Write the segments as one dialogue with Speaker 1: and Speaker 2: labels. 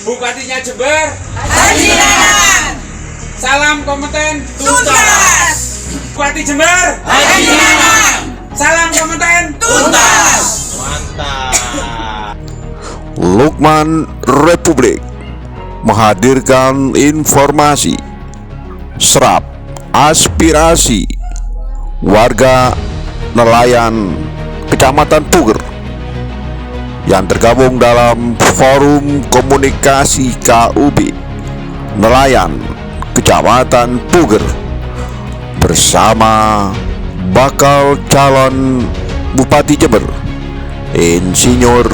Speaker 1: Bupatinya Jember,
Speaker 2: Haji Nanang.
Speaker 1: salam kompeten
Speaker 2: Tuntas.
Speaker 1: Bupati Jember,
Speaker 2: Haji Nanang.
Speaker 1: salam kompeten
Speaker 2: Tuntas.
Speaker 3: Mantap.
Speaker 4: Lukman Republik menghadirkan informasi, serap aspirasi warga nelayan Kecamatan Puger yang tergabung dalam Forum Komunikasi KUB Nelayan Kecamatan Puger bersama bakal calon Bupati Jember Insinyur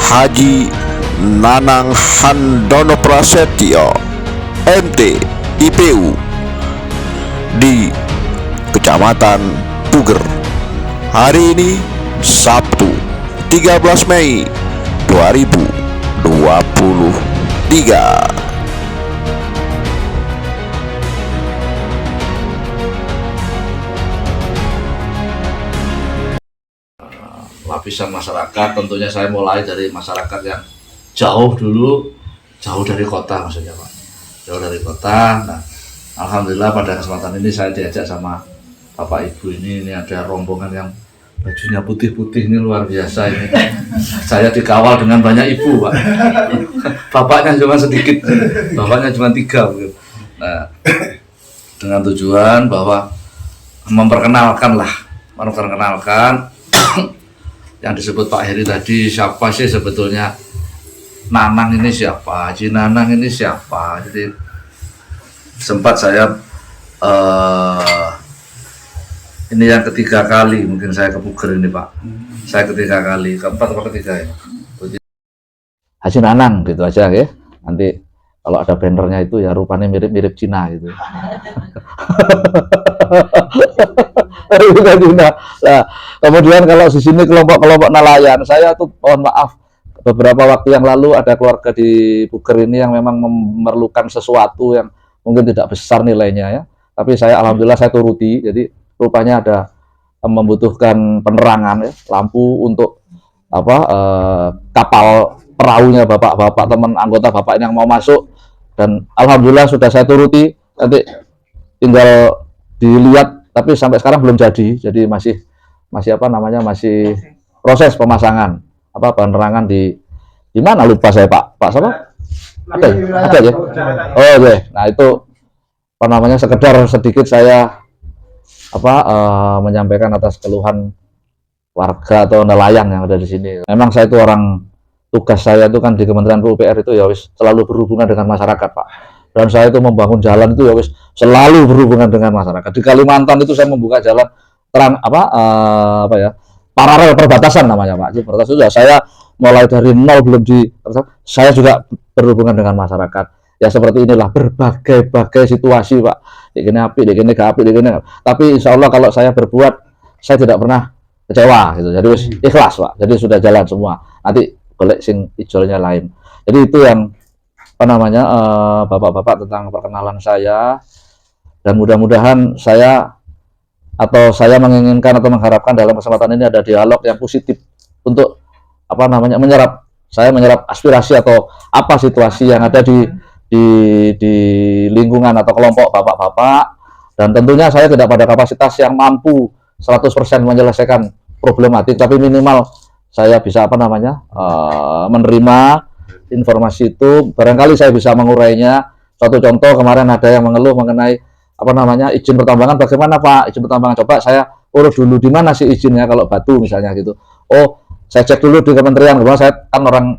Speaker 4: Haji Nanang Handono Prasetyo MT IPU di Kecamatan Puger hari ini Sabtu 13 Mei 2023.
Speaker 5: Lapisan masyarakat, tentunya saya mulai dari masyarakat yang jauh dulu, jauh dari kota maksudnya Pak, jauh dari kota. Nah, alhamdulillah pada kesempatan ini saya diajak sama Bapak Ibu ini ada rombongan yang bajunya putih-putih ini luar biasa ini. Saya dikawal dengan banyak ibu Pak, bapaknya cuma sedikit, bapaknya cuma 3 mungkin. Nah, dengan tujuan bahwa memperkenalkan yang disebut Pak Heri tadi, siapa sih sebetulnya Nanang ini siapa, Haji Nanang ini siapa. Jadi sempat saya ini yang ketiga kali mungkin saya ke Puger ini Pak. Saya ketiga kali, keempat atau ketiga ya. Haji Nanang gitu aja ya. Nanti kalau ada bannernya itu ya rupanya mirip-mirip Cina gitu. Nah, kemudian kalau di sini kelompok-kelompok nelayan, saya tuh mohon maaf beberapa waktu yang lalu ada keluarga di Puger ini yang memang memerlukan sesuatu yang mungkin tidak besar nilainya ya, tapi saya alhamdulillah saya turuti. Jadi rupanya ada membutuhkan penerangan ya, lampu untuk kapal perahunya bapak-bapak teman anggota bapak ini yang mau masuk, dan alhamdulillah sudah saya turuti. Nanti tinggal dilihat, tapi sampai sekarang belum jadi masih masih proses pemasangan penerangan di mana lupa saya Pak siapa ada ya oh oke. Nah itu sekedar sedikit saya menyampaikan atas keluhan warga atau nelayan yang ada di sini. Memang saya itu tugas saya itu kan di Kementerian PUPR itu ya wis selalu berhubungan dengan masyarakat Pak. Dan saya itu membangun jalan itu ya wis selalu berhubungan dengan masyarakat. Di Kalimantan itu saya membuka jalan paralel perbatasan namanya Pak. Jadi perbatasan sudah saya mulai dari nol belum saya juga berhubungan dengan masyarakat. Ya seperti inilah berbagai situasi Pak. Dikini api, dikini gak api, dikini. Tapi insya Allah kalau saya berbuat, saya tidak pernah kecewa gitu. Jadi wis ikhlas Pak. Jadi sudah jalan semua. Nanti golek sing ijolnya lain. Jadi itu yang bapak-bapak tentang perkenalan saya, dan mudah-mudahan saya menginginkan atau mengharapkan dalam kesempatan ini ada dialog yang positif untuk menyerap aspirasi atau apa situasi yang ada di lingkungan atau kelompok bapak-bapak. Dan tentunya saya tidak pada kapasitas yang mampu 100% menyelesaikan problematik, tapi minimal saya bisa menerima informasi itu, barangkali saya bisa mengurainya. Suatu contoh, kemarin ada yang mengeluh mengenai izin pertambangan. Bagaimana Pak izin pertambangan? Coba saya urus dulu di mana sih izinnya kalau batu misalnya gitu. Oh, saya cek dulu di kementerian. Kemudian saya kan orang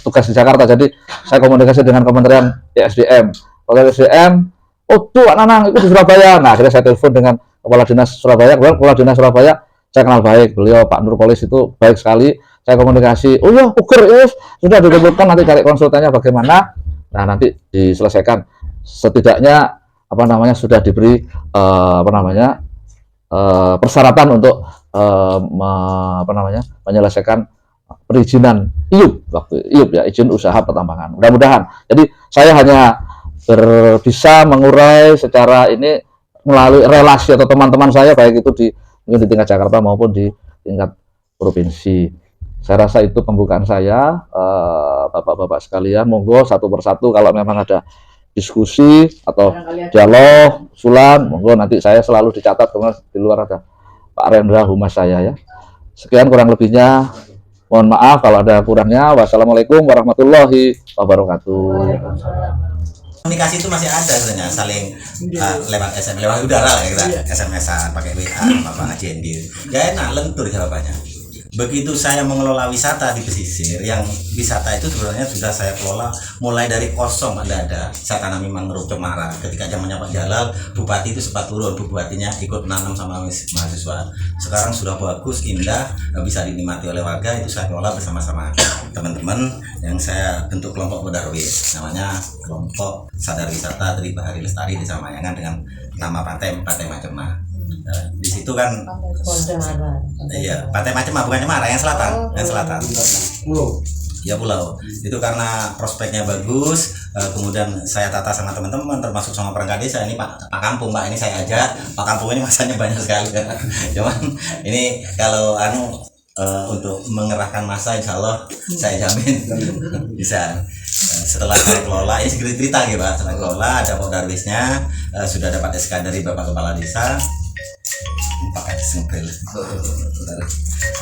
Speaker 5: tugas di Jakarta, jadi saya komunikasi dengan Kementerian ESDM. Kalau ESDM, oh tuh Nanang itu di Surabaya. Nah, akhirnya saya telepon dengan Kepala Dinas Surabaya. Kemudian Kepala Dinas Surabaya saya kenal baik, beliau Pak Nurpolis itu baik sekali. Saya komunikasi, oh ya Puger yes, sudah dikumpulkan, nanti cari konsultannya bagaimana. Nah nanti diselesaikan. Setidaknya sudah diberi persyaratan untuk menyelesaikan perizinan IUP ya, izin usaha pertambangan. Mudah-mudahan. Jadi saya hanya bisa mengurai secara ini melalui relasi atau teman-teman saya, baik itu mungkin di tingkat Jakarta maupun di tingkat provinsi. Saya rasa itu pembukaan saya, Bapak-bapak sekalian. Monggo satu persatu kalau memang ada diskusi atau dialog, usulan, monggo nanti saya selalu dicatat. Kemudian di luar ada Pak Rendra Humas saya ya. Sekian kurang lebihnya. Mohon maaf kalau ada kurangnya. Wassalamualaikum warahmatullahi wabarakatuh.
Speaker 3: Komunikasi itu masih ada sebenarnya, saling lewat SMS, lewat udara lah kita, SMS-an, pakai WA, apa ajendi. Ya enak, lentur jawabannya. Begitu saya mengelola wisata di pesisir, yang wisata itu sebenarnya sudah saya kelola mulai dari kosong, ada. Saya tanami mangrove cemara. Ketika zamannya Pak Jalal, bupati itu sempat turun, bupatinya ikut nanam sama mahasiswa. Sekarang sudah bagus, indah, bisa dinikmati oleh warga. Itu saya kelola bersama-sama teman-teman yang saya bentuk kelompok Darwis, namanya kelompok sadar wisata Tri Bahari Lestari Desa Mayangan dengan nama Pantai Majemah. Di situ kan iya, Pantai Majemah bukan Cemara, yang selatan, pulau. Itu karena prospeknya bagus, kemudian saya tata sama teman-teman, termasuk sama perangkat desa. Ini Pak Kampung, Pak, ini saya ajak. Pak Kampung ini masanya banyak sekali. Cuman ini kalau untuk mengerahkan massa, insya Allah saya jamin bisa. Setelah saya kelola, ini segera cerita gitu Pak. Setelah kelola ada Pak Darwisnya, sudah dapat SK dari Bapak Kepala Desa. Pakai sempil.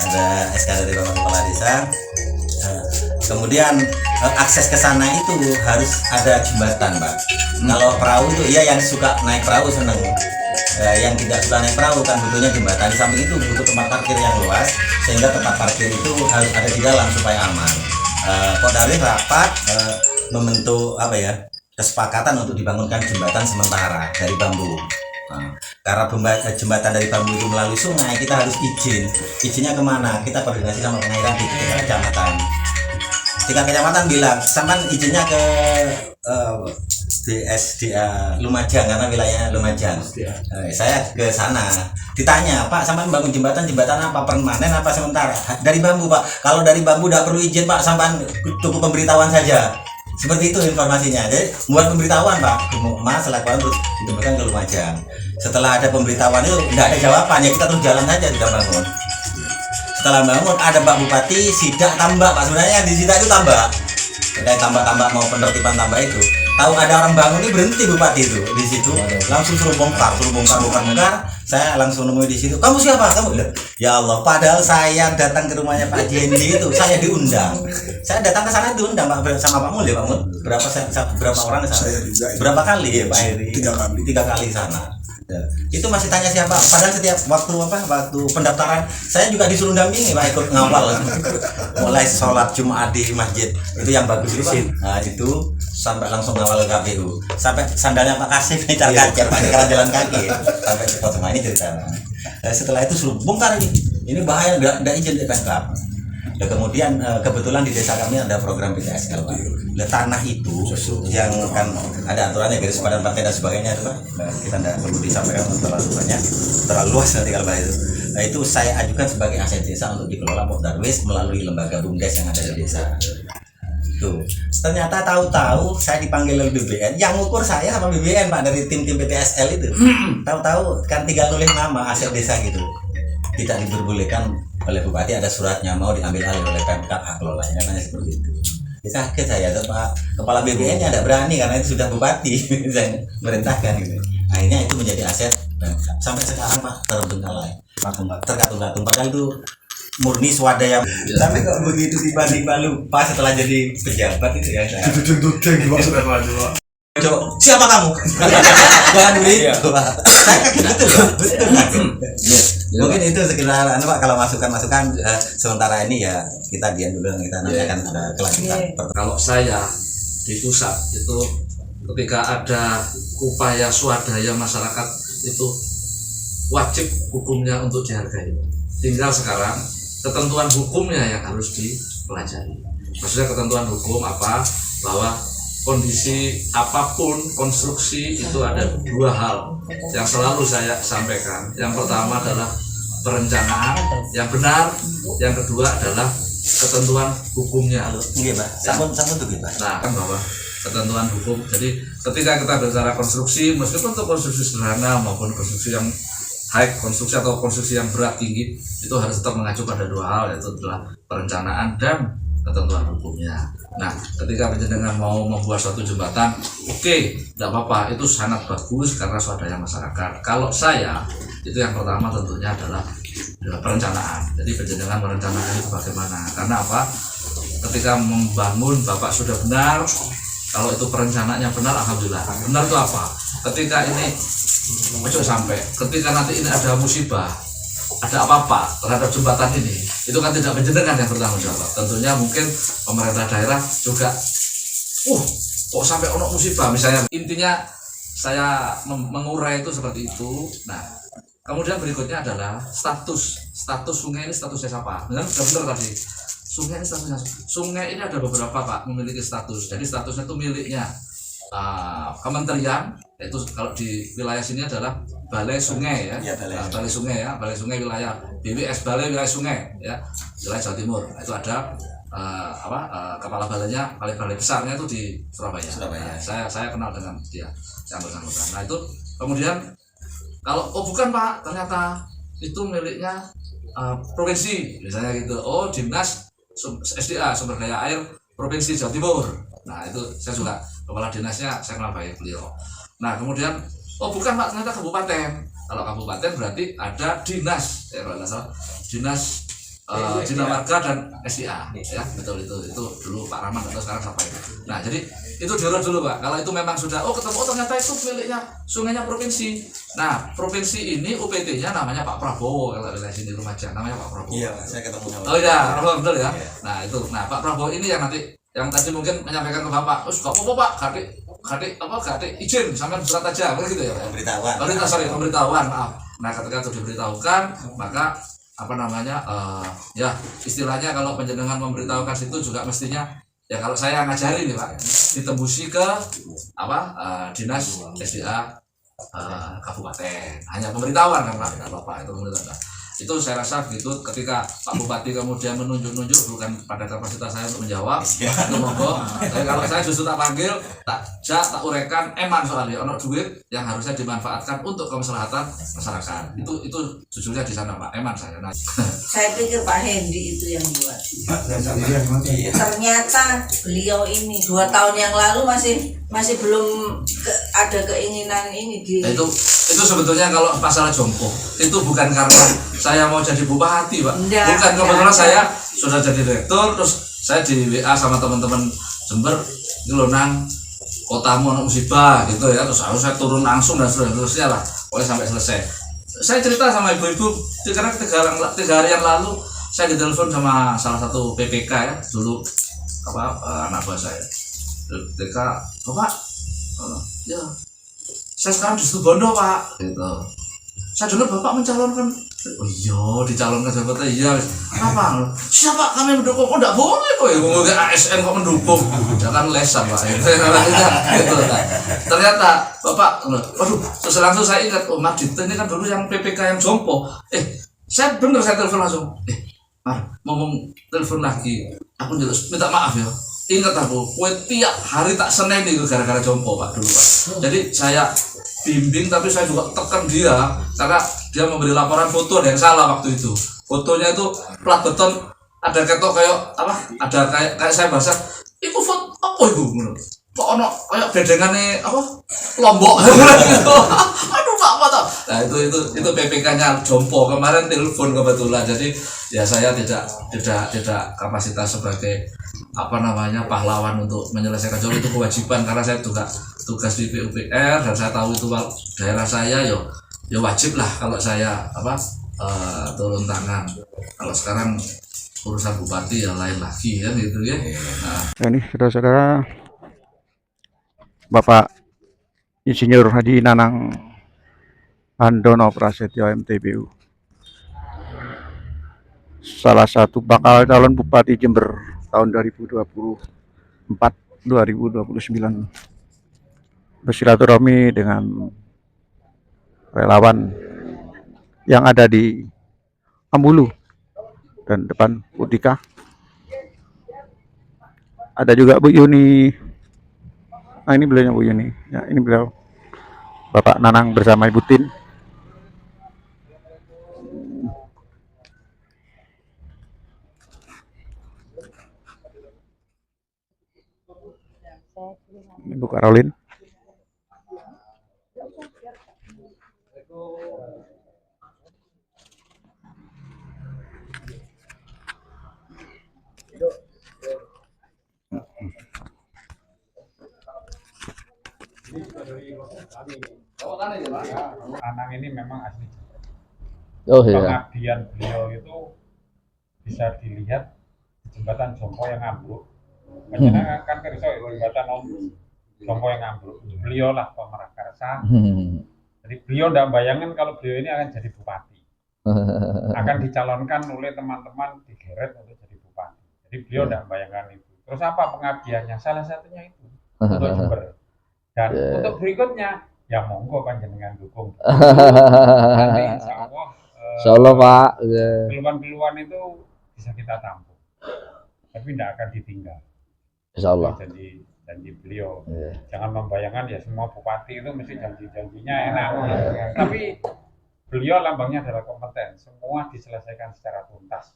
Speaker 3: Ada SK dari Bapak Kepala Desa. Kemudian akses ke sana itu harus ada jembatan, Pak. Kalau perahu itu, iya yang suka naik perahu seneng. Yang tidak suka naik perahu kan butuhnya jembatan. Di samping itu butuh tempat parkir yang luas, sehingga tempat parkir itu harus ada di dalam supaya aman. Pak Darwis rapat membentuk kesepakatan untuk dibangunkan jembatan sementara dari bambu. Karena jembatan dari bambu itu melalui sungai, kita harus izin. Izinnya kemana? Kita koordinasi sama pengairan di tingkat kecamatan. Tingkat kecamatan bilang, sampan izinnya ke DSDA Lumajang karena wilayahnya Lumajang. Saya ke sana. Ditanya, Pak, sampan bangun jembatan apa? Permanen apa sementara? Dari bambu, Pak. Kalau dari bambu tidak perlu izin, Pak. Sampan cukup pemberitahuan saja. Seperti itu informasinya. Jadi buat pemberitahuan, Pak, Mas selakuan terus ditemukan ke Lumajang. Setelah ada pemberitahuan itu tidak ada jawabannya, kita terus jalan saja tidak bangun. Setelah bangun ada Pak Bupati sidak tambak, Pak. Sebenarnya di sidak itu tambak. Kayak tambak-tambak mau penertiban tambak itu. Tahu ada orang bangun ini berhenti Bupati itu di situ. Langsung suruh bongkar. Saya langsung nemui di situ. Kamu siapa? Kamu? Ya Allah, padahal saya datang ke rumahnya Pak Jendi itu, saya diundang. Saya datang ke sana diundang Pak sama Pak Mul ya, Pak Mul. Berapa orang ke sana? Berapa kali ya Pak Heri? 3 kali sana. Ya. Itu masih tanya siapa? Padahal setiap waktu pendaftaran saya juga disuruh dampingi Pak, ikut ngawal. Mulai sholat Jumat di masjid itu yang bagus itu Pak. Nah itu sampai langsung ngawal KPU. Sampai sandalnya Pak Kasif nih kaget Pak, karena jalan kaki. Sampai cepat semua ini cerita. Setelah itu suruh bongkar ini. Ini bahaya, nggak izin di Pemkab. Dan kemudian kebetulan di desa kami ada program PTSL Pak. Tanah itu yang kan ada aturannya garis padan pantai dan sebagainya itu Pak. Kita tidak perlu disampaikan terlalu banyak, terlalu luas nanti kalau bahas itu. Nah, itu saya ajukan sebagai aset desa untuk dikelola Pak Darwis melalui lembaga BUMDes yang ada di desa. Tuh. Ternyata tahu-tahu saya dipanggil oleh BBN, yang ngukur saya sama BBN Pak dari tim PTSL itu. Tahu-tahu kan tinggal tulis nama aset desa gitu. Tidak diperbolehkan oleh Bupati, ada suratnya mau diambil alih oleh Pemkab hak kelolanya, katanya seperti itu. Ya, kaget saya, Pak Kepala BBN-nya tidak berani karena itu sudah Bupati saya merintahkan gitu. Akhirnya itu menjadi aset Pemkab. Sampai sekarang Pak terbengkalai, terkatung-katung. Padahal itu murni swadaya. Tapi kok begitu tiba-tiba lupa setelah jadi pejabat itu ya saya. Siapa kamu? Jangan begitu. Saya kaget betul. Mungkin itu sekitar Pak, kalau masukan sementara ini ya kita diam dulu, kita nanti akan ada kelanjutan.
Speaker 6: Kalau saya di pusat itu ketika ada upaya swadaya masyarakat itu wajib hukumnya untuk dihargai. Tinggal sekarang ketentuan hukumnya yang harus dipelajari. Maksudnya ketentuan hukum apa? Bahwa kondisi apapun konstruksi itu ada 2 hal yang selalu saya sampaikan. Yang pertama adalah perencanaan yang benar, yang kedua adalah ketentuan hukumnya.
Speaker 3: Iya Pak, sampun tuh Pak.
Speaker 6: Nah kan bahwa ketentuan hukum. Jadi ketika kita bicara konstruksi, meskipun untuk konstruksi sederhana maupun konstruksi yang high konstruksi atau konstruksi yang berat tinggi itu harus tetap mengacu pada dua hal, yaitu adalah perencanaan dan ketentuan hukumnya. Nah, ketika penjenengan mau membuat suatu jembatan, oke, tidak apa-apa, itu sangat bagus karena swadaya masyarakat. Kalau saya, itu yang pertama tentunya adalah perencanaan. Jadi penjenengan merencanakan itu bagaimana? Karena apa? Ketika membangun Bapak sudah benar, kalau itu perencanaannya benar, alhamdulillah. Benar itu apa? Ketika ini ojo sampai, ketika nanti ini ada musibah, ada apa-apa terhadap jembatan ini, itu kan tidak penjenengan yang bertanggung jawab. Tentunya mungkin pemerintah daerah juga, kok sampai ono musibah misalnya. Intinya saya mengurai itu seperti itu. Nah, kemudian berikutnya adalah status sungai ini statusnya apa? Benar tadi. Sungai ini statusnya, sungai ini ada beberapa Pak memiliki status. Jadi statusnya itu miliknya kementerian, yaitu kalau di wilayah sini adalah balai sungai ya, balai sungai wilayah BWS, balai wilayah sungai ya, wilayah Jawa Timur. Itu ada kepala balainya, balai besarnya itu di Surabaya. Nah, saya kenal dengan dia yang bersangkutan. Nah itu kemudian kalau bukan Pak, ternyata itu miliknya provinsi misalnya gitu. Dinas SDA, sumber daya air provinsi Jawa Timur. Nah itu saya juga kepala dinasnya, saya kenal baik beliau. Nah kemudian bukan Pak, ternyata kabupaten. Kalau kabupaten berarti ada dinas, ya kalau nggak salah dinas Bina Marga dan SDA ya, betul itu dulu Pak Rahman atau sekarang siapa itu. Nah jadi itu diurut dulu Pak. Kalau itu memang sudah ketemu, ternyata itu miliknya sungainya provinsi. Nah provinsi ini UPT-nya namanya Pak Prabowo, kalau wilayah sini Lumajang namanya Pak Prabowo.
Speaker 3: Iya, saya ketemu sama.
Speaker 6: Oh iya, Prabowo betul ya. Nah itu, Pak Prabowo ini yang nanti yang tadi mungkin menyampaikan ke Bapak, gak apa-apa Pak, gak izin, sampai surat aja, begitu ya Pak. Pemberitahuan, maaf. Nah ketika itu diberitahukan, maka ya istilahnya kalau penjenengan memberitahukan situ juga mestinya ya, kalau saya ngajari nih Pak, ditembusi ke dinas SDA kabupaten, hanya pemberitahuan kan Pak, tidak apa-apa itu pemberitahuan. Itu saya rasa begitu. Ketika Pak Bupati kemudian menunjuk-nunjuk, bukan pada kapasitas saya untuk menjawab, itu monggo. Tapi kalau saya justru tak panggil, tak urekan, eman soalnya ono duit yang harusnya dimanfaatkan untuk kemaslahatan masyarakat. Itu jujurnya di sana Pak, eman saya. Nah.
Speaker 2: Saya pikir Pak Hendy itu yang buat. Ternyata beliau ini 2 tahun yang lalu masih belum ada keinginan ini di.
Speaker 6: Nah, itu sebetulnya kalau masalah jompo itu bukan karena saya mau jadi bupati Pak, bukan, kebetulan saya sudah jadi direktur, terus saya di WA sama teman-teman Jember, ini loh nang kotamu ada musibah gitu ya, terus harus saya turun langsung dan seterusnya lah, oleh sampai selesai. Saya cerita sama ibu-ibu, karena 3 hari yang lalu saya ditelepon sama salah satu PPK ya, dulu anak buah saya. PPK, Bapak, ya saya sekarang di Situbondo Pak, gitu. Saya dengar Bapak mencalonkan. Oh iya, dicalonkan sahabatnya, iya. Kenapa? Siapa kami mendukung? Enggak boleh kok ya, ngomongin ASN kok mendukung. Jangan lesan Pak. Gitu. Ternyata Bapak, waduh, terus langsung saya ingat, Mas Dito ini kan dulu yang PPK yang jompo. Saya telepon langsung. Mau telepon lagi. Aku minta maaf ya. Ingat aku, tiap hari tak Senin itu gara-gara jompo Pak dulu Pak. Jadi saya bimbing, tapi saya juga tekan dia karena dia memberi laporan foto ada yang salah waktu itu. Fotonya itu plat beton, ada ketok ada kayak saya bahasa, itu foto apa itu? Kok ono kayak bedengane Lombok. Aduh Pak, apa. Nah itu PPK-nya jompo kemarin telepon kebetulan. Jadi ya saya tidak kapasitas sebagai pahlawan untuk menyelesaikan jompo, itu kewajiban karena saya juga tugas di PUPR dan saya tahu itu daerah saya ya wajib lah kalau saya turun tangan. Kalau sekarang urusan bupati ya lain lagi kan gitu ya. Nah,
Speaker 7: ini saudara-saudara, Bapak Insinyur Haji Nanang Handono Prasetyo MTBU, salah satu bakal calon Bupati Jember tahun 2024-2029, bersilaturahmi dengan relawan yang ada di Ambulu dan depan Utika. Ada juga Bu Yuni. Nah ini beliaunya Bu Yuni. Ya, ini beliau Bapak Nanang bersama Ibu Tin. Ibu Karolin.
Speaker 8: Anang ini memang asli.
Speaker 5: Oh iya.
Speaker 8: Pengabdian beliau itu bisa dilihat di jembatan Jompo yang ambruk. Panjenengan kan kerja jembatan Jompo yang ambruk. Beliau lah pemerakarsa. Jadi beliau tidak bayangkan kalau beliau ini akan jadi bupati. Akan dicalonkan oleh teman-teman digeret untuk jadi bupati. Jadi beliau tidak bayangkan itu. Terus apa pengabdiannya? Salah satunya itu untuk Jember. Dan untuk berikutnya, ya monggo panjenengan dukung. Nanti insya Allah
Speaker 5: Pak.
Speaker 8: keluhan-keluhan itu bisa kita tampung, tapi tidak akan ditinggal.
Speaker 5: Insya Allah.
Speaker 8: Janji beliau. Jangan membayangkan ya semua bupati itu mesti janji-janjinya enak. Tapi beliau lambangnya adalah kompeten. Semua diselesaikan secara tuntas,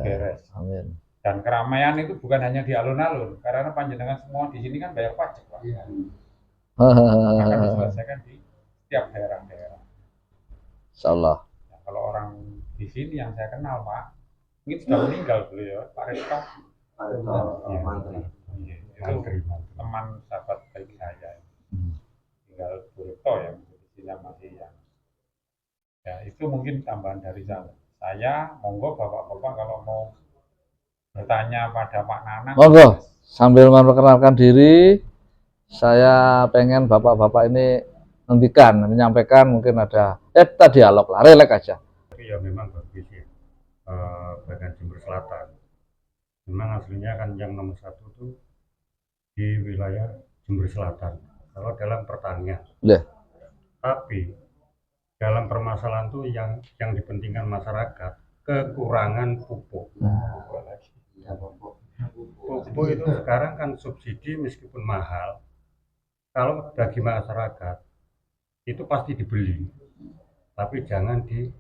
Speaker 8: beres.
Speaker 5: Amin.
Speaker 8: Dan keramaian itu bukan hanya di alun-alun, karena panjenengan semua di sini kan bayar pajak, Pak. Akan diselesaikan di setiap daerah-daerah.
Speaker 5: Insyaallah.
Speaker 8: Nah, kalau orang di sini yang saya kenal, Pak, mungkin sudah meninggal beliau, Pak Resto. Itu teman sahabat baik saya. Tinggal Bu Resto yang di sini masih yang. Ya itu mungkin tambahan dari saya. Saya monggo bapak-bapak kalau mau bertanya pada Pak Nanang.
Speaker 5: Monggo sambil memperkenalkan diri. Saya pengen bapak-bapak ini menyampaikan mungkin ada kita dialog lah, relax aja.
Speaker 7: Tapi ya memang bagus ya, bagian Jember Selatan. Memang aslinya kan yang nomor 1 tuh di wilayah Jember Selatan. Kalau dalam pertanian. Tapi dalam permasalahan tuh yang dipentingkan masyarakat kekurangan pupuk. Pupuk itu sekarang kan subsidi meskipun mahal. Kalau bagi masyarakat itu pasti dibeli, tapi jangan di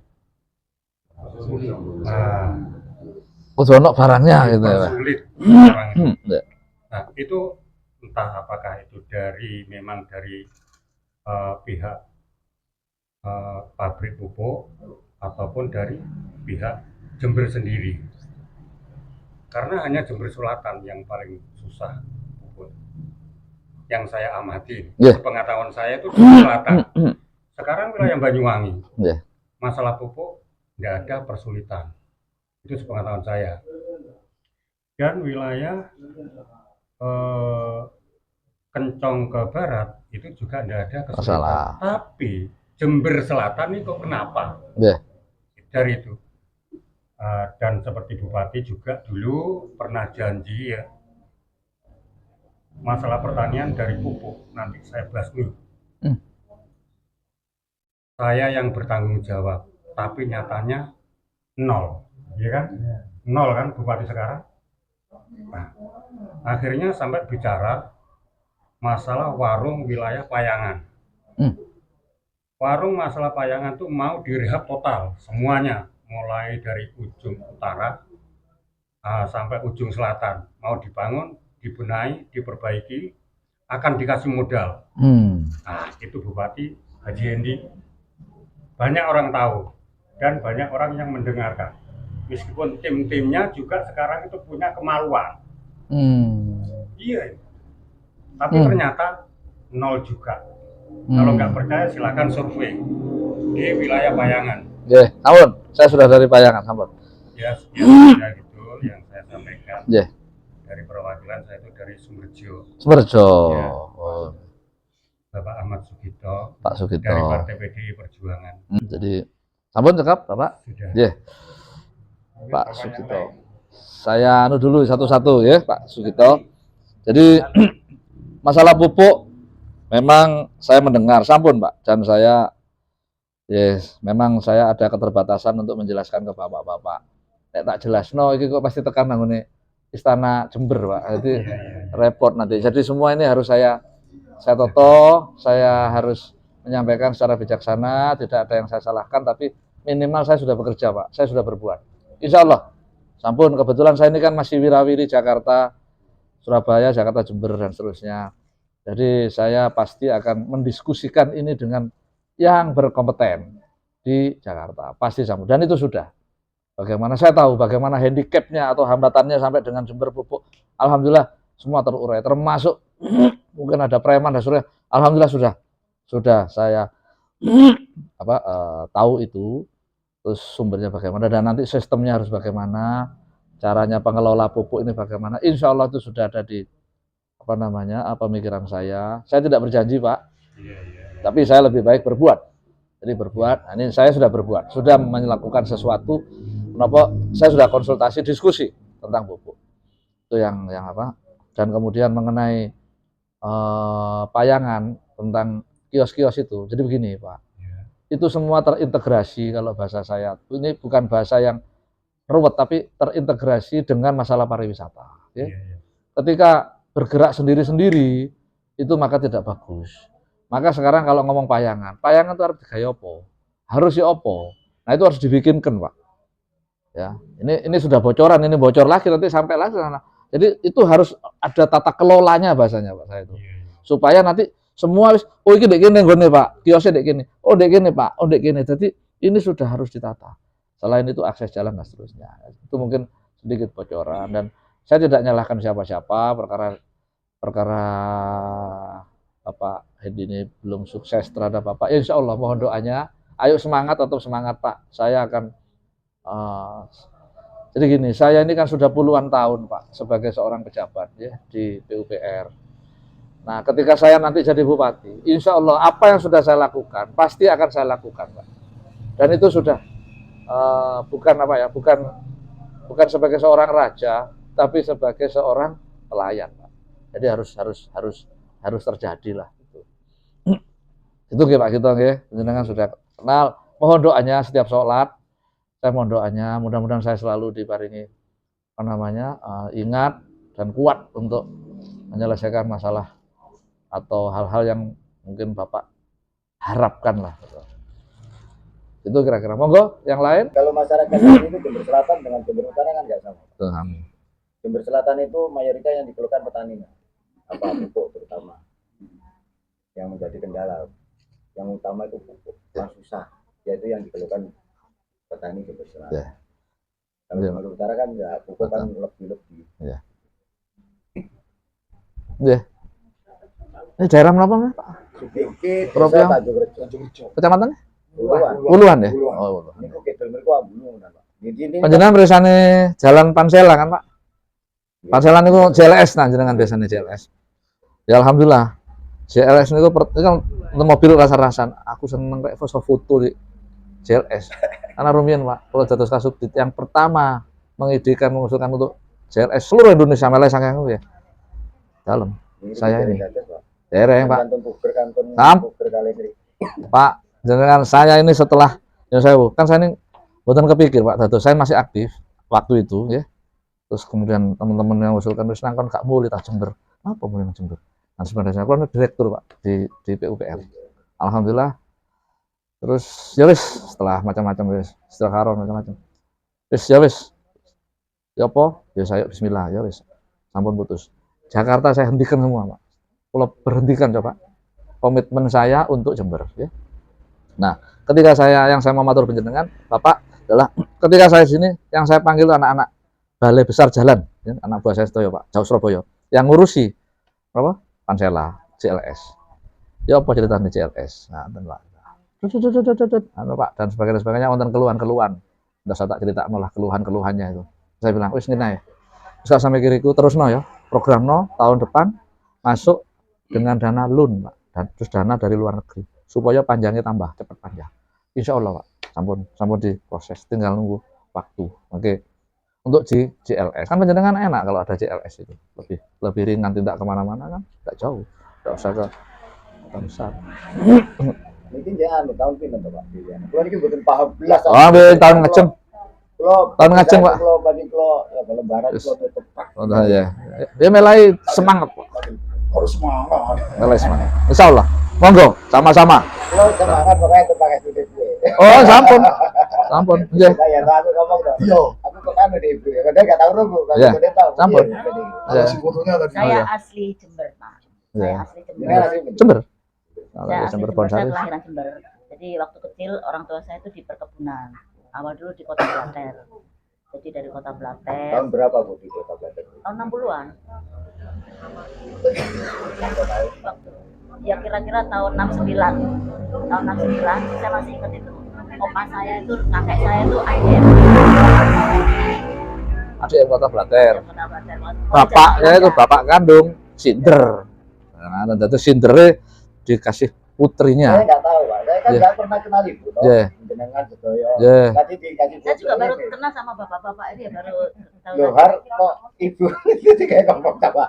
Speaker 5: barangnya gitu ya.
Speaker 7: Sulit barang itu. Nah itu entah apakah itu memang dari pihak pabrik pupuk ataupun dari pihak Jember sendiri. Karena hanya Jember Selatan yang paling susah pupuk. Yang saya amati, sepengetahuan saya itu Jember Selatan. Sekarang wilayah Banyuwangi, masalah pupuk nggak ada persulitan. Itu sepengetahuan saya. Dan wilayah Kencong ke barat itu juga nggak ada kesulitan. Tapi Jember Selatan itu kenapa? Dari itu. Dan seperti Bupati juga dulu pernah janji ya, masalah pertanian dari pupuk nanti saya basmi. Saya yang bertanggung jawab, tapi nyatanya 0, ya kan? 0 kan Bupati sekarang. Nah, akhirnya sampai bicara masalah warung wilayah Payangan. Warung masalah Payangan tuh mau direhab total semuanya, mulai dari ujung utara sampai ujung selatan, mau dibangun, dibenahi, diperbaiki, akan dikasih modal. Nah, itu Bupati Haji Hendi. Banyak orang tahu dan banyak orang yang mendengarkan. Meskipun tim-timnya juga sekarang itu punya kemaluan. Iya. Tapi ternyata 0 juga. Kalau nggak percaya silakan survei di wilayah Payangan.
Speaker 5: Ampun, saya sudah dari Payangan, ampun.
Speaker 7: Ya, sekian gitu yang saya sampaikan. Dari perwakilan saya itu dari Sumberjo. Ya. Bapak Ahmad Sugito.
Speaker 5: Pak Sugito.
Speaker 7: Dari Partai PDI Perjuangan.
Speaker 5: Jadi, ampun cekap, Bapak.
Speaker 7: Sudah.
Speaker 5: Pak Sugito. Saya dulu satu-satu ya, Pak Sugito. Jadi masalah pupuk memang saya mendengar, sampun Pak, dan saya memang saya ada keterbatasan untuk menjelaskan ke bapak-bapak. Tak jelas, ini kok pasti tekan nanggone Istana Jember Pak, jadi repot nanti. Jadi semua ini harus saya toto, saya harus menyampaikan secara bijaksana, tidak ada yang saya salahkan, tapi minimal saya sudah bekerja Pak, saya sudah berbuat. Insya Allah, sampun, kebetulan saya ini kan masih wirawiri Jakarta, Surabaya, Jakarta, Jember, dan seterusnya. Jadi saya pasti akan mendiskusikan ini dengan yang berkompeten di Jakarta, pasti sama. Dan itu sudah. Bagaimana saya tahu bagaimana handicapnya atau hambatannya sampai dengan Jember Pupuk. Alhamdulillah semua terurai, termasuk mungkin ada preman dan sebagainya. Alhamdulillah sudah saya tahu itu, terus sumbernya bagaimana dan nanti sistemnya harus bagaimana, caranya pengelola pupuk ini bagaimana. Insya Allah itu sudah ada di pemikiran saya. Saya tidak berjanji Pak, tapi saya lebih baik berbuat. Jadi berbuat. Nah, ini saya sudah berbuat, sudah melakukan sesuatu. Kenapa? Saya sudah konsultasi, diskusi tentang pupuk. Itu yang apa? Dan kemudian mengenai payangan tentang kios-kios itu. Jadi begini Pak, itu semua terintegrasi kalau bahasa saya. Ini bukan bahasa yang ruwet, tapi terintegrasi dengan masalah pariwisata. Ya. Ketika bergerak sendiri-sendiri, itu maka tidak bagus. Maka sekarang kalau ngomong payangan itu harus digaya opo? Harus ya opo? Nah itu harus dibikinkan Pak. Ya, ini sudah bocoran, ini bocor lagi nanti sampai lagi sana. Jadi itu harus ada tata kelolanya bahasanya Pak saya itu. Supaya nanti semua oh iki dek kene nggone Pak, kiosnya dek kene. Oh dek kene Pak, oh dek kene. Jadi ini sudah harus ditata. Selain itu akses jalan dan seterusnya. Itu mungkin sedikit bocoran dan saya tidak nyalahkan siapa-siapa perkara Bapak Hendi ini belum sukses terhadap Bapak. Insya Allah mohon doanya. Ayo semangat atau semangat Pak. Saya akan jadi gini, saya ini kan sudah puluhan tahun Pak sebagai seorang pejabat ya di PUPR. Nah, ketika saya nanti jadi bupati, insya Allah apa yang sudah saya lakukan pasti akan saya lakukan Pak. Dan itu sudah bukan sebagai seorang raja, tapi sebagai seorang pelayan Pak. Jadi harus terjadi lah. Itu Pak gitu nggih, jenengan sudah kenal. Mohon doanya setiap sholat. Saya mohon doanya, mudah-mudahan saya selalu diparingi ingat dan kuat untuk menyelesaikan masalah atau hal-hal yang mungkin Bapak harapkan lah. Itu kira-kira. Monggo, yang lain?
Speaker 9: Kalau masyarakat ini Jember Selatan dengan Jember Utara kan nggak sama. Jember Selatan itu mayoritas yang dikeluhkan petani, pupuk terutama yang menjadi kendala. Yang utama itu pupuk, yang susah, yaitu yang dikeluhkan petani Jember Selatan. Ya. Kalau Jember Utara kan ya pupuk kan lebih.
Speaker 5: Ya. Ya. Ini daerah apa Pak?
Speaker 9: Sedikit.
Speaker 5: Kecamatan? Uluan ya? Oh, Uluan.
Speaker 9: Ini kok kidul mriku ambulu Pak.
Speaker 5: Panjenengan bersane Jalan Pansela kan Pak? Pansela niku JLS nah jenengan biasanya JLS. Ya alhamdulillah. JLS niku kan mobil rasa-rasan. Aku seneng rek foto di JLS. Karena rumiyin Pak, kalau dados Kasubdit yang pertama mengusulkan untuk JLS seluruh Indonesia malah saking ya. Dalam. Saya ini. Dereng Pak. Pak, jangan saya ini setelah yang saya kan saya ini bukan kepikir Pak Dato, saya masih aktif waktu itu ya. Terus kemudian teman-teman yang usulkan terus nangkon gak boleh tak Jember. Apa boleh Jember? Nah sebenarnya saya kan direktur Pak di PUPR. Alhamdulillah. Terus ya wis setelah macam-macam wis, setelah karon macam-macam. Wis ya wis. Ya apa? Ya saya bismillah ya wis. Sampun putus. Jakarta saya hentikan semua Pak. Kalau berhentikan coba komitmen saya untuk Jember ya. Nah, ketika saya mau matur panjenengan, Bapak adalah ketika saya sini yang saya panggil anak-anak balai besar jalan, ya, anak buah saya itu ya Pak, jauh Surabaya, yang ngurusi apa? Pansela, JLS. Ya apa ceritanya JLS? Nah, dan Pak. Pak dan sebagainya wonten keluhan-keluhan. Ndak saya tak cerita malah keluhan-keluhannya itu. Saya bilang, wis ngene ae. Wis sampai kiriku terusno ya, programno tahun depan masuk dengan dana loan, Pak, dan terus dana dari luar negeri supaya panjangnya tambah cepat panjang. Insya Allah Pak, sampun diproses, tinggal nunggu waktu. Oke. Untuk JLS kan panjenengan enak kalau ada JLS itu lebih ringan, tidak kemana-mana kan, tidak jauh, tidak usah ke kota besar.
Speaker 9: Mungkin jangan tahun pinten Pak. Kalau ini mboten paham belas.
Speaker 5: Oh, tahun ngecem. Tahun ngecem Pak.
Speaker 9: Kalau bagi lebaran kalau tetep Pak.
Speaker 5: Oh ya. Dia mulai semangat Pak.
Speaker 9: Harus semangat.
Speaker 5: Mulai semangat. Insyaallah. Monggo, sama-sama.
Speaker 9: Kalau semangat pokoknya itu pakai duit gue.
Speaker 5: Oh, sampun. Nggih.
Speaker 9: Ya, aku ngomong dong. Iya. Aku kok kan udah ibu ya. Kadang enggak tahu lu, kalau tahu.
Speaker 5: Sampun.
Speaker 9: Ya.
Speaker 5: Ya.
Speaker 10: Saya asli Jember Pak. Saya asli Jember.
Speaker 9: Ini asli
Speaker 5: Jember.
Speaker 10: Saya asli
Speaker 5: Jember
Speaker 10: Jember, saya
Speaker 5: Ponsaris.
Speaker 10: kelahiran Jember. Jadi waktu kecil orang tua saya itu di perkebunan. Awal dulu di Kota Blater. Jadi dari Kota Blater.
Speaker 9: tahun berapa Bu di Kota Blater?
Speaker 10: Tahun 60-an. Ya kira-kira tahun 69. Tahun 69 saya masih ingat itu. Opa saya itu, kakek saya itu AIM.
Speaker 5: Adik Kota Blater.
Speaker 10: Kota Blater.
Speaker 5: Bapaknya itu bapak kandung Sinder. Nah, itu Sindernya dikasih putrinya.
Speaker 9: Saya nggak tahu Pak, saya kan
Speaker 5: Iya.
Speaker 9: nggak pernah kenal Ibu toh.
Speaker 5: Iya.
Speaker 9: Jenengan sedoyo.
Speaker 5: Iya.
Speaker 9: Tadi dikasih
Speaker 10: Saya juga
Speaker 9: foto
Speaker 10: baru
Speaker 9: ini.
Speaker 10: kenal sama bapak-bapak ini ya, baru tahu.
Speaker 9: Loh, Har, kok Ibu itu kayak ngomong sama.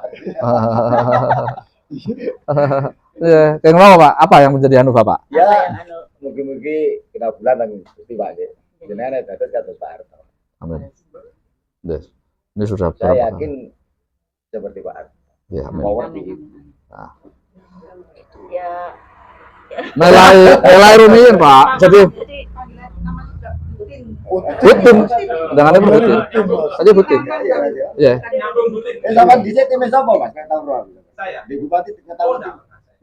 Speaker 5: Ya, kayak ngomong Pak, apa yang menjadi anu Bapak?
Speaker 10: Apa
Speaker 9: Ya,
Speaker 10: yang anu,
Speaker 9: mugi-mugi kena bulan nang Gusti Pak. Jenengan ada kados Pak Harto.
Speaker 5: Amin. Yes. Ini sudah
Speaker 9: Saya
Speaker 5: berapa?
Speaker 9: yakin seperti Pak Harto.
Speaker 5: Ya, amin.
Speaker 9: Mau
Speaker 10: amin,
Speaker 9: di
Speaker 10: amin.
Speaker 5: Nah.
Speaker 10: Ya
Speaker 5: Nilai rumiyin Pak. Jadi Putin, undangannya Putin. Aja Putin. Ya.
Speaker 9: sama di sini tim sapa Mas? Nggak tahu Bro.
Speaker 1: Saya.
Speaker 9: Di Bupati nggak tahu. Nggak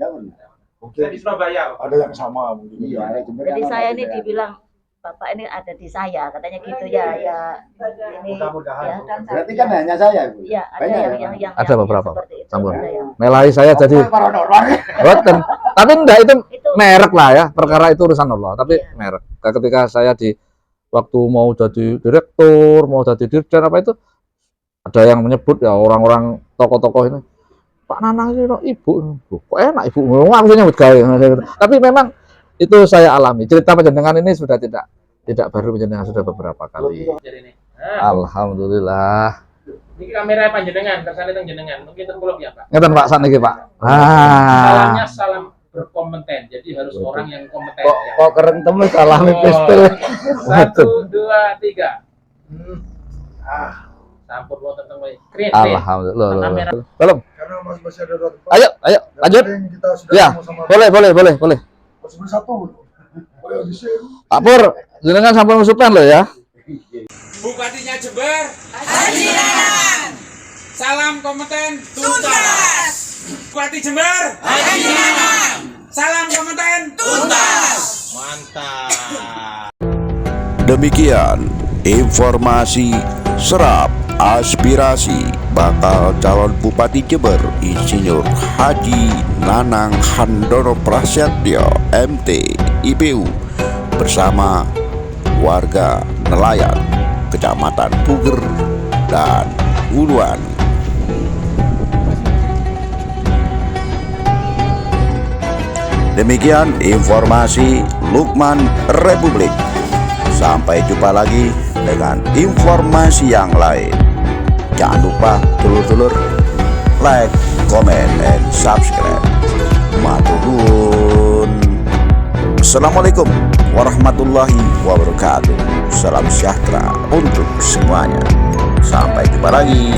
Speaker 9: pernah.
Speaker 1: Saya di Surabaya.
Speaker 9: Ada yang sama mungkin. Iya, ada Jember
Speaker 10: Jadi
Speaker 9: yang
Speaker 10: saya
Speaker 9: sama
Speaker 10: ini
Speaker 9: juga.
Speaker 10: dibilang bapak ini ada di saya, katanya gitu ya. Ya ini ya.
Speaker 9: Berarti kan hanya saya, Bu.
Speaker 10: Ya, ada
Speaker 9: Banyak
Speaker 10: yang
Speaker 5: Ada beberapa,
Speaker 10: seperti itu.
Speaker 5: Sampun.
Speaker 10: Ada yang-
Speaker 5: Nilai saya jadi
Speaker 9: Paranormal.
Speaker 5: boten. Tapi enggak itu
Speaker 10: itu
Speaker 5: merek lah ya. Perkara itu urusan Allah, tapi
Speaker 10: Iya.
Speaker 5: merek. Nah, ketika saya di waktu mau jadi direktur, mau jadi dirjen apa itu ada yang menyebut ya orang-orang tokoh-tokoh ini Pak Nanang ini no, ibu, kok enak ibu ngomong aku nyebut gawe. Tapi memang itu saya alami. Cerita panjenengan ini sudah tidak baru, panjenengan sudah beberapa kali.
Speaker 11: Jadi ini. Nah,
Speaker 5: Alhamdulillah.
Speaker 11: ini kamera panjenengan, kersane teng jenengan. Mungkin teng kula ya, Pak.
Speaker 5: Ngeten Pak saniki Pak.
Speaker 11: Salamnya salam berkompeten. Jadi harus orang yang kompeten ya.
Speaker 5: Kok keren temen salami pistol.
Speaker 11: 1 2 3. Sampun wonten teng wae. Keren.
Speaker 5: Alhamdulillah.
Speaker 11: Kamera.
Speaker 5: Belum.
Speaker 12: Karena masih ada dua tempat.
Speaker 5: Ayo, lanjut.
Speaker 12: Kita sudah
Speaker 5: Ya,
Speaker 12: sama-sama
Speaker 5: boleh.
Speaker 12: masih bersatu. Oh ya, di sini.
Speaker 5: Pak Pur, jenengan sampun ngusupan loh ya.
Speaker 1: Bupatinya Jember. Haji Nanang. Salam kompeten tuntas. Bupati Jember. Haji Nanang. Salam kompeten tuntas.
Speaker 3: Mantap.
Speaker 4: Demikian informasi serap aspirasi bakal calon Bupati Jember Insinyur Haji Nanang Handono Prasetyo MT IPU bersama warga nelayan Kecamatan Puger dan Uluan. Demikian informasi Lukman Republik. Sampai jumpa lagi dengan informasi yang lain. Jangan lupa dulur-dulur like, comment, and subscribe. Matur nuwun. Assalamualaikum warahmatullahi wabarakatuh. Salam sejahtera untuk semuanya. Sampai jumpa lagi.